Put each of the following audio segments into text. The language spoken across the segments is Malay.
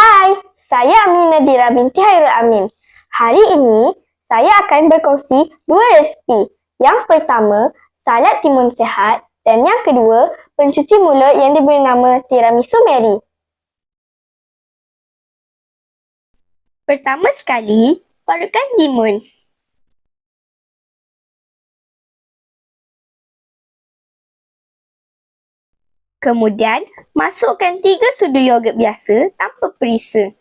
Hai, saya Amin Nadira binti Hairul Amin. Hari ini, saya akan berkongsi dua resipi. Yang pertama, salad timun sihat dan yang kedua, pencuci mulut yang diberi nama Tiramisu Mary. Pertama sekali, parutkan timun. Kemudian, masukkan 3 sudu yogurt biasa tanpa perisa.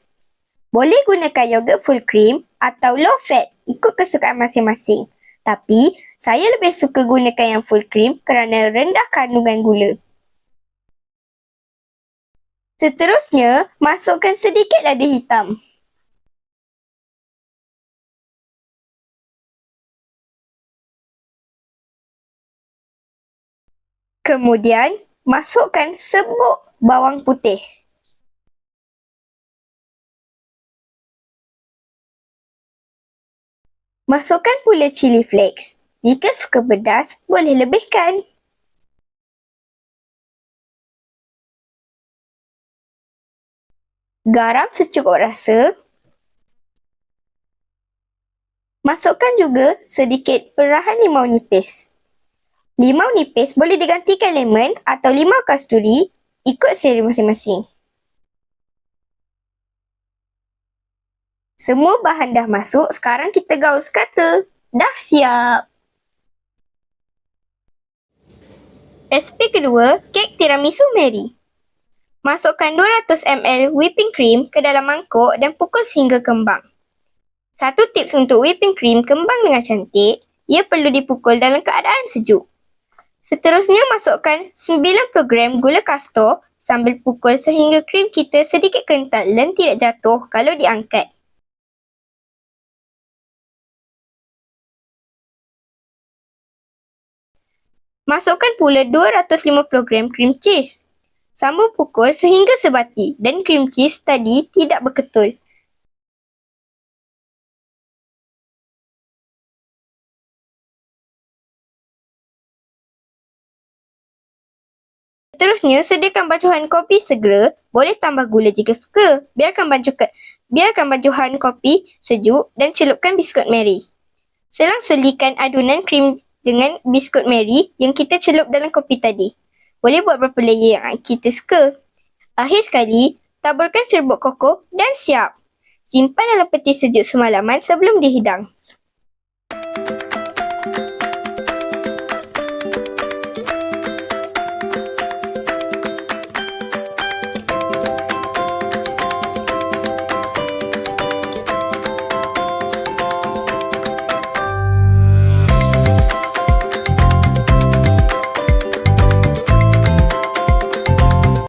Boleh gunakan yogurt full cream atau low fat ikut kesukaan masing-masing. Tapi, saya lebih suka gunakan yang full cream kerana rendah kandungan gula. Seterusnya, masukkan sedikit lada hitam. Kemudian, masukkan sebuk bawang putih. Masukkan pula chili flakes. Jika suka pedas, boleh lebihkan. Garam secukup rasa. Masukkan juga sedikit perahan limau nipis. Limau nipis boleh digantikan lemon atau limau kasturi ikut selera masing-masing. Semua bahan dah masuk, sekarang kita gaul sekata. Dah siap! Resipi kedua, kek tiramisu Mary. Masukkan 200 ml whipping cream ke dalam mangkuk dan pukul sehingga kembang. Satu tips untuk whipping cream kembang dengan cantik, ia perlu dipukul dalam keadaan sejuk. Seterusnya, masukkan 90 gram gula kastor sambil pukul sehingga krim kita sedikit kental dan tidak jatuh kalau diangkat. Masukkan pula 250 gram krim cheese. Sambung pukul sehingga sebati dan krim cheese tadi tidak berketul. Seterusnya, sediakan bacuhan kopi segera. Boleh tambah gula jika suka. Biarkan bacuhan kopi sejuk dan celupkan biskut Mary. Selang-selikan adunan krim dengan biskut Mary yang kita celup dalam kopi tadi. Boleh buat berapa layer yang kita suka. Akhir sekali, taburkan serbuk koko dan siap. Simpan dalam peti sejuk semalaman sebelum dihidang.